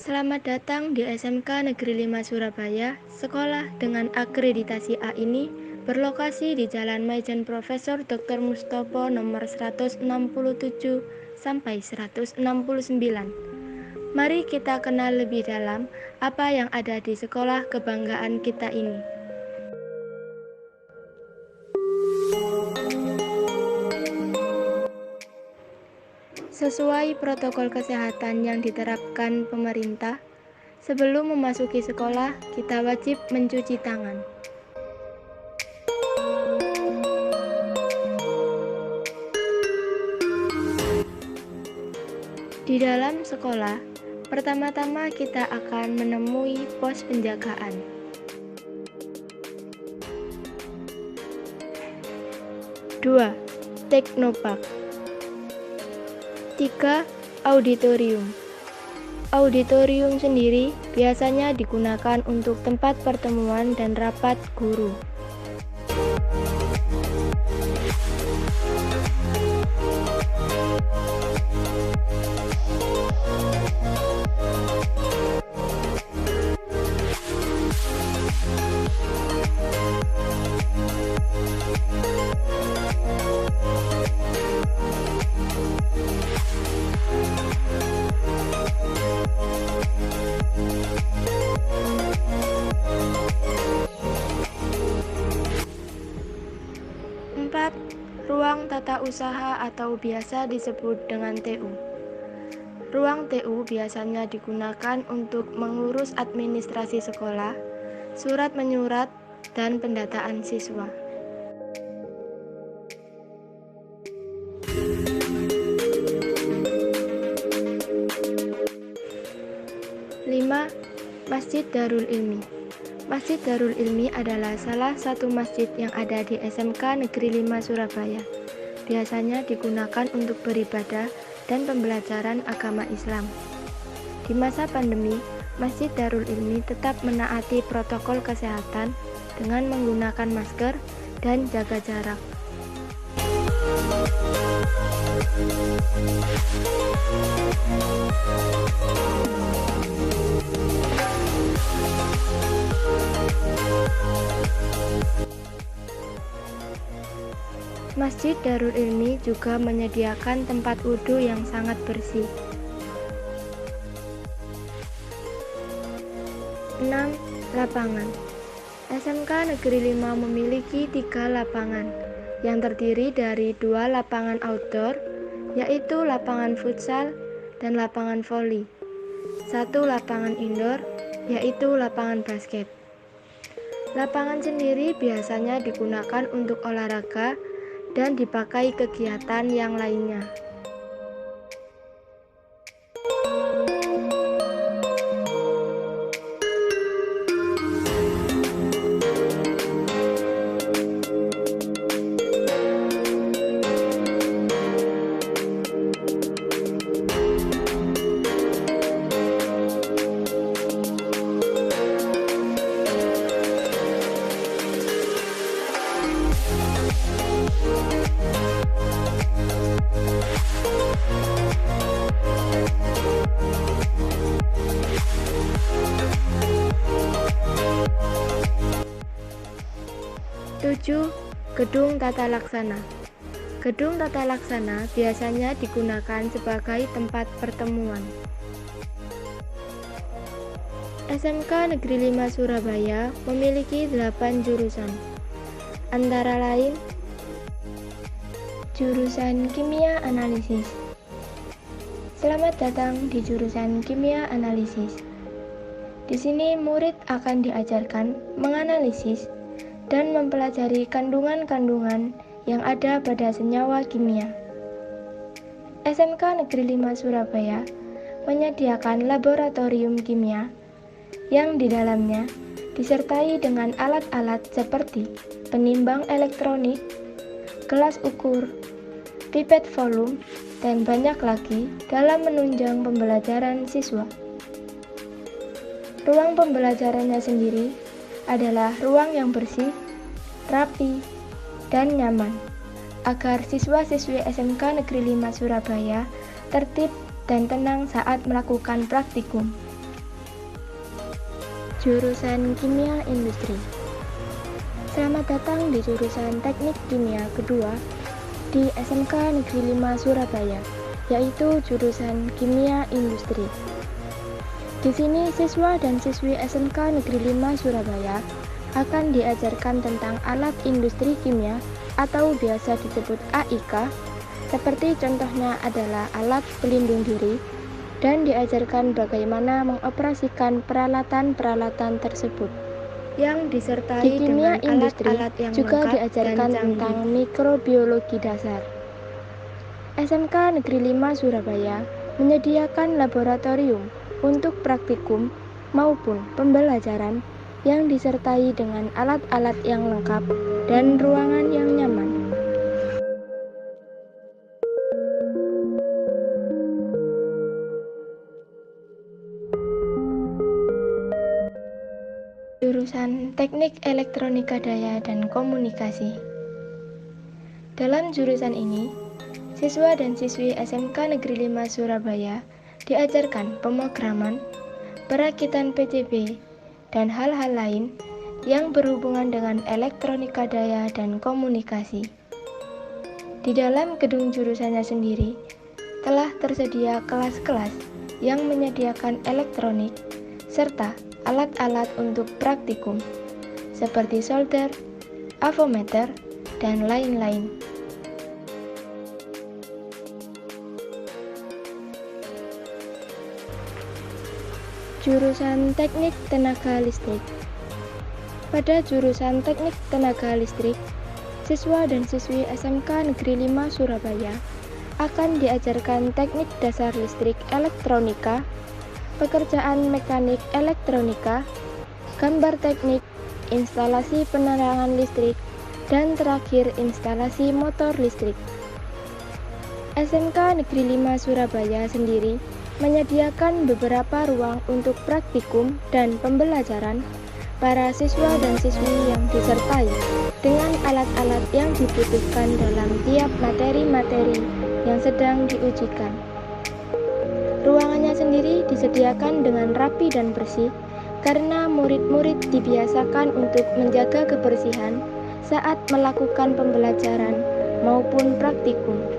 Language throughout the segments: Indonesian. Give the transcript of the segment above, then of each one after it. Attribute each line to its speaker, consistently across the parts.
Speaker 1: Selamat datang di SMK Negeri 5 Surabaya. Sekolah dengan akreditasi A ini berlokasi di Jalan Maijen Profesor Dr. Mustopo nomor 167 sampai 169. Mari kita kenal lebih dalam apa yang ada di sekolah kebanggaan kita ini. Sesuai protokol kesehatan yang diterapkan pemerintah, sebelum memasuki sekolah, kita wajib mencuci tangan. Di dalam sekolah, pertama-tama kita akan menemui pos penjagaan. Dua, Teknopark. 3. Auditorium. Auditorium sendiri biasanya digunakan untuk tempat pertemuan dan rapat guru. 4. Ruang tata usaha atau biasa disebut dengan TU. Ruang TU biasanya digunakan untuk mengurus administrasi sekolah, surat menyurat, dan pendataan siswa. 5. Masjid Darul Ilmi. Masjid Darul Ilmi adalah salah satu masjid yang ada di SMK Negeri 5 Surabaya. Biasanya digunakan untuk beribadah dan pembelajaran agama Islam. Di masa pandemi, Masjid Darul Ilmi tetap menaati protokol kesehatan dengan menggunakan masker dan jaga jarak. Masjid Darul Ilmi juga menyediakan tempat wudhu yang sangat bersih. 6. Lapangan. SMK Negeri 5 memiliki 3 lapangan yang terdiri dari 2 lapangan outdoor, yaitu lapangan futsal dan lapangan voli, 1 lapangan indoor, yaitu lapangan basket. Lapangan sendiri biasanya digunakan untuk olahraga dan dipakai kegiatan yang lainnya. Tujuh, Gedung Tata Laksana. Gedung tata laksana biasanya digunakan sebagai tempat pertemuan. SMK Negeri 5 Surabaya memiliki 8 jurusan, antara lain jurusan Kimia Analisis. Selamat datang di jurusan Kimia Analisis. Di sini murid akan diajarkan menganalisis dan mempelajari kandungan-kandungan yang ada pada senyawa kimia. SMK Negeri 5 Surabaya menyediakan laboratorium kimia yang di dalamnya disertai dengan alat-alat seperti penimbang elektronik, gelas ukur, pipet volume, dan banyak lagi dalam menunjang pembelajaran siswa. Ruang pembelajarannya sendiri adalah ruang yang bersih, rapi, dan nyaman, agar siswa-siswi SMK Negeri 5 Surabaya tertib dan tenang saat melakukan praktikum. Jurusan Kimia Industri. Selamat datang di jurusan Teknik Kimia kedua di SMK Negeri 5 Surabaya, yaitu jurusan Kimia Industri. Di sini siswa dan siswi SMK Negeri 5 Surabaya akan diajarkan tentang alat industri kimia atau biasa disebut AIK, seperti contohnya adalah alat pelindung diri, dan diajarkan bagaimana mengoperasikan peralatan-peralatan tersebut. Yang disertai
Speaker 2: Di kimia
Speaker 1: dengan
Speaker 2: industri
Speaker 1: alat-alat yang
Speaker 2: juga
Speaker 1: lengkap
Speaker 2: diajarkan
Speaker 1: dan
Speaker 2: tentang
Speaker 1: canggih.
Speaker 2: mikrobiologi dasar. SMK Negeri 5 Surabaya menyediakan laboratorium untuk praktikum maupun pembelajaran yang disertai dengan alat-alat yang lengkap dan ruangan yang nyaman.
Speaker 1: Jurusan Teknik Elektronika Daya dan Komunikasi. Dalam jurusan ini, siswa dan siswi SMK Negeri 5 Surabaya diajarkan pemrograman, perakitan PCB, dan hal-hal lain yang berhubungan dengan elektronika daya dan komunikasi. Di dalam gedung jurusannya sendiri, telah tersedia kelas-kelas yang menyediakan elektronik, serta alat-alat untuk praktikum, seperti solder, avometer, dan lain-lain. Jurusan Teknik Tenaga Listrik. Pada jurusan Teknik Tenaga Listrik, siswa dan siswi SMK Negeri 5 Surabaya akan diajarkan teknik dasar listrik elektronika, pekerjaan mekanik elektronika, gambar teknik, instalasi penerangan listrik, dan terakhir instalasi motor listrik. SMK Negeri 5 Surabaya sendiri menyediakan beberapa ruang untuk praktikum dan pembelajaran para siswa dan siswi yang disertai dengan alat-alat yang dibutuhkan dalam tiap materi-materi yang sedang diujikan. Ruangannya sendiri disediakan dengan rapi dan bersih karena murid-murid dibiasakan untuk menjaga kebersihan saat melakukan pembelajaran maupun praktikum.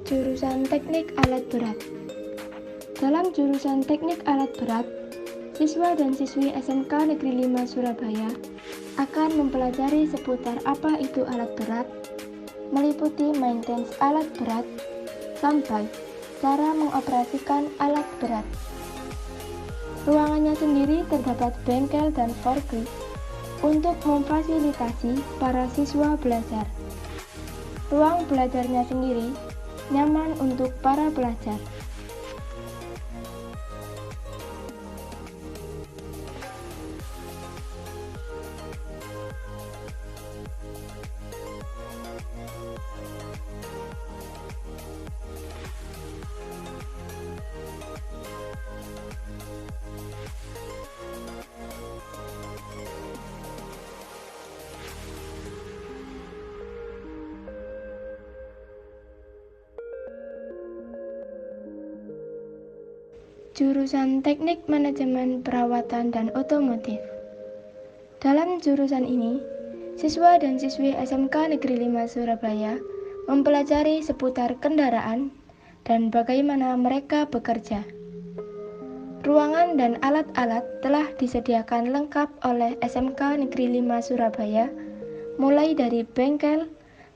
Speaker 1: Jurusan Teknik Alat Berat. Dalam jurusan Teknik Alat Berat, siswa dan siswi SMK Negeri 5 Surabaya akan mempelajari seputar apa itu alat berat, meliputi maintenance alat berat, sampai cara mengoperasikan alat berat. Ruangannya sendiri terdapat bengkel dan forklift untuk memfasilitasi para siswa belajar. Ruang belajarnya sendiri nyaman untuk para pelajar. Jurusan Teknik Manajemen Perawatan dan Otomotif. Dalam jurusan ini,
Speaker 2: Siswa dan siswi SMK Negeri 5 Surabaya mempelajari seputar kendaraan dan bagaimana mereka bekerja. Ruangan dan alat-alat telah disediakan lengkap oleh SMK Negeri 5 Surabaya, mulai dari bengkel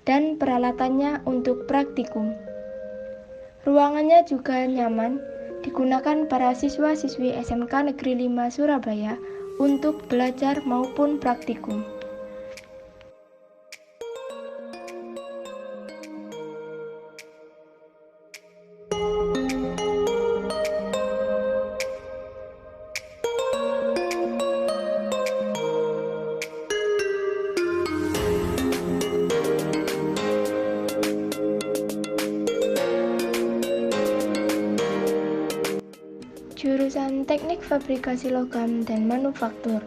Speaker 2: dan peralatannya untuk praktikum. Ruangannya juga nyaman digunakan para siswa-siswi SMK Negeri 5 Surabaya untuk belajar maupun praktikum. Jurusan Teknik Fabrikasi Logam dan Manufaktur.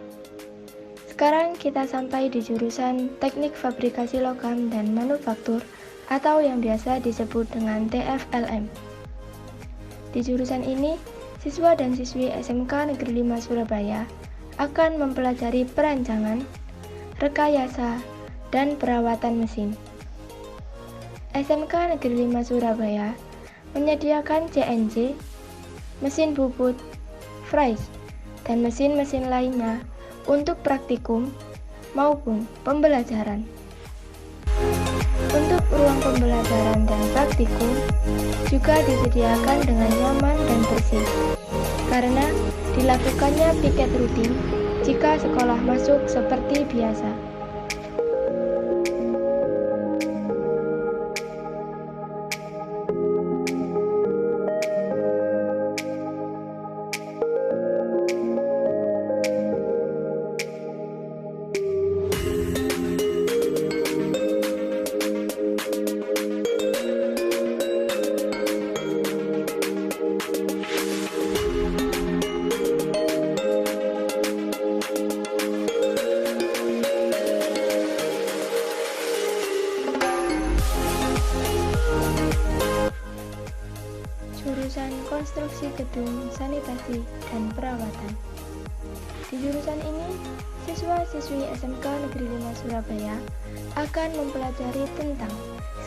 Speaker 2: Sekarang kita sampai di jurusan Teknik Fabrikasi Logam dan Manufaktur atau yang biasa disebut dengan TFLM. Di jurusan ini, siswa dan siswi SMK Negeri 5 Surabaya akan mempelajari perancangan, rekayasa, dan perawatan mesin. SMK Negeri 5 Surabaya menyediakan CNC, mesin bubut, fries, dan mesin-mesin lainnya untuk praktikum maupun pembelajaran. Untuk ruang pembelajaran dan praktikum juga disediakan dengan nyaman dan bersih, karena dilakukannya piket rutin jika sekolah masuk seperti biasa. Jurusan Konstruksi Gedung, Sanitasi, dan Perawatan. Di jurusan ini, siswa-siswi SMK Negeri 5 Surabaya akan mempelajari tentang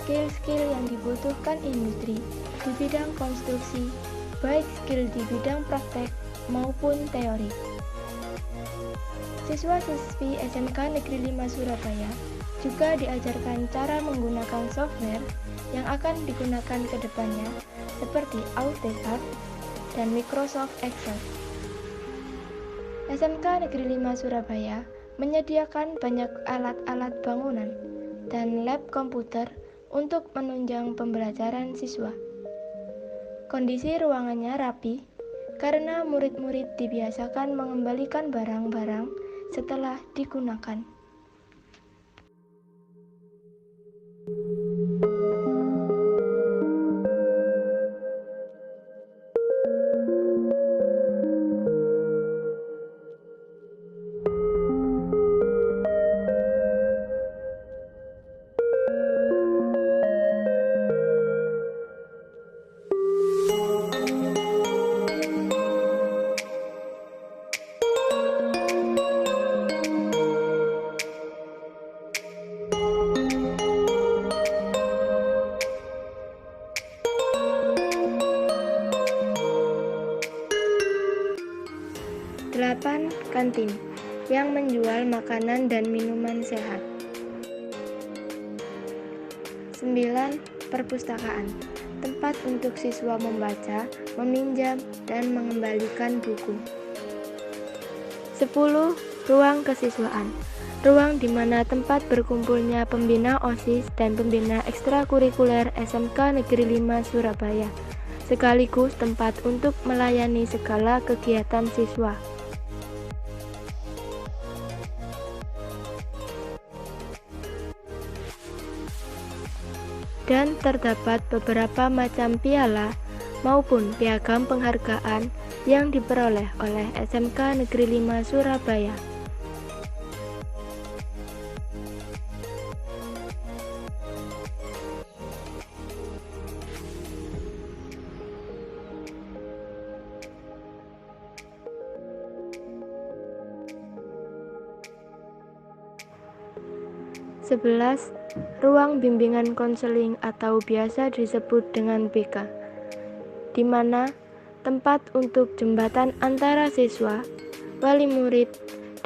Speaker 2: skill-skill yang dibutuhkan industri di bidang konstruksi, baik skill di bidang praktek maupun teori. Siswa-siswi SMK Negeri 5 Surabaya juga diajarkan cara menggunakan software yang akan digunakan ke depannya seperti AutoCAD dan Microsoft Excel. SMK Negeri 5 Surabaya menyediakan banyak alat-alat bangunan dan lab komputer untuk menunjang pembelajaran siswa. Kondisi ruangannya rapi karena murid-murid dibiasakan mengembalikan barang-barang setelah digunakan. Delapan, kantin yang menjual makanan dan minuman sehat. 9. Perpustakaan, tempat untuk siswa membaca, meminjam, dan mengembalikan buku. 10. Ruang kesiswaan, ruang di mana tempat berkumpulnya pembina OSIS dan pembina ekstrakurikuler SMK Negeri 5 Surabaya, sekaligus tempat untuk melayani segala kegiatan siswa. Dan terdapat beberapa macam piala maupun piagam penghargaan yang diperoleh oleh SMK Negeri 5 Surabaya.
Speaker 1: 11. Ruang bimbingan konseling atau biasa disebut dengan BK, di mana tempat untuk jembatan antara siswa, wali murid,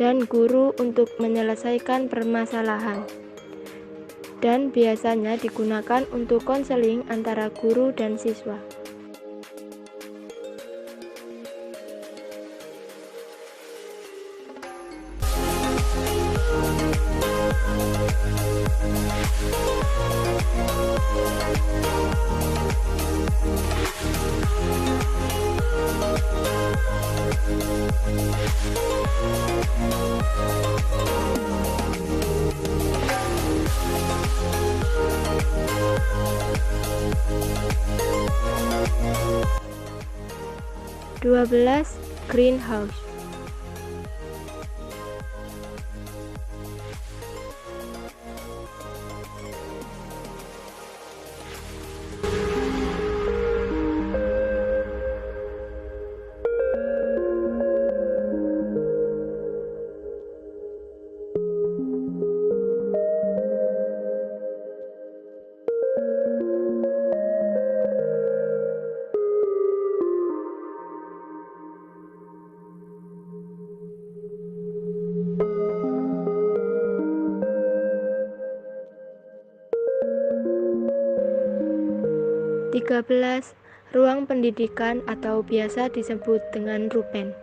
Speaker 1: dan guru untuk menyelesaikan permasalahan, dan biasanya digunakan untuk konseling antara guru dan siswa. Dua belas. Greenhouse. Tiga belas. Ruang pendidikan atau biasa disebut dengan rupen,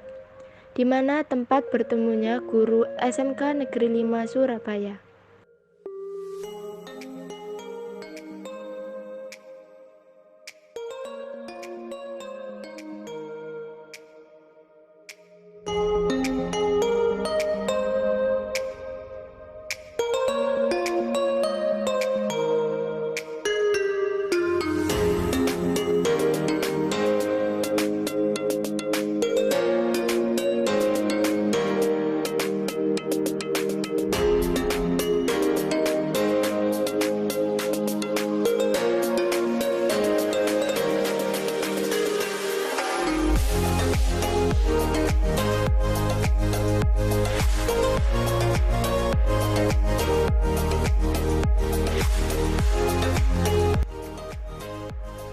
Speaker 1: di mana tempat bertemunya guru SMK Negeri 5 Surabaya.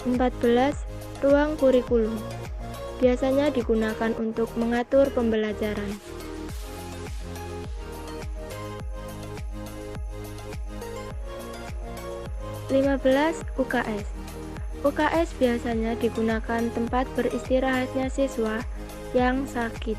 Speaker 1: Empat belas. Ruang kurikulum, biasanya digunakan untuk mengatur pembelajaran. 15. UKS. UKS biasanya digunakan tempat beristirahatnya siswa yang sakit.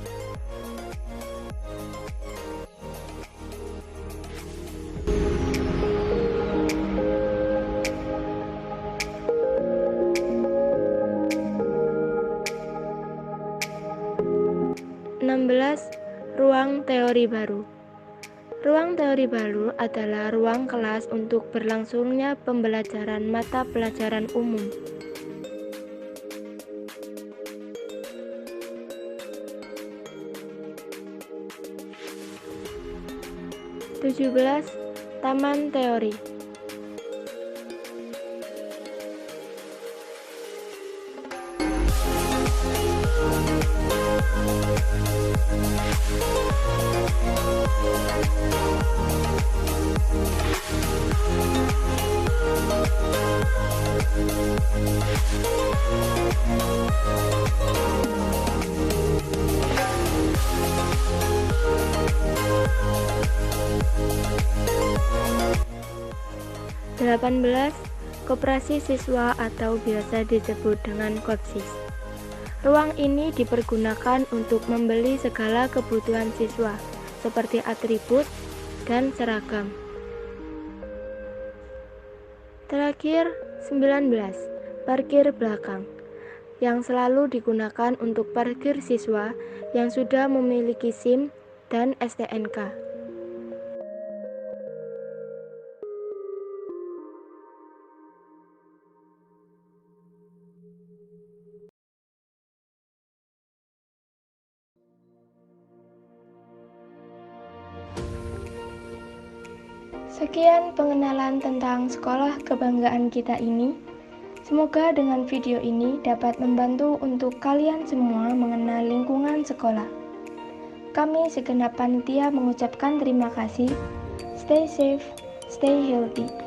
Speaker 1: Ruang teori baru. Ruang teori baru adalah ruang kelas untuk berlangsungnya pembelajaran mata pelajaran umum. 17. Taman teori. Delapan belas. Koperasi siswa atau biasa disebut dengan Kopsis. Ruang ini dipergunakan untuk membeli segala kebutuhan siswa, seperti atribut dan seragam. Terakhir, 19. Parkir belakang, yang selalu digunakan untuk parkir siswa yang sudah memiliki SIM dan STNK. Sekian pengenalan tentang sekolah kebanggaan kita ini. Semoga dengan video ini dapat membantu untuk kalian semua mengenal lingkungan sekolah. Kami segenap panitia mengucapkan terima kasih. Stay safe.
Speaker 2: Stay healthy.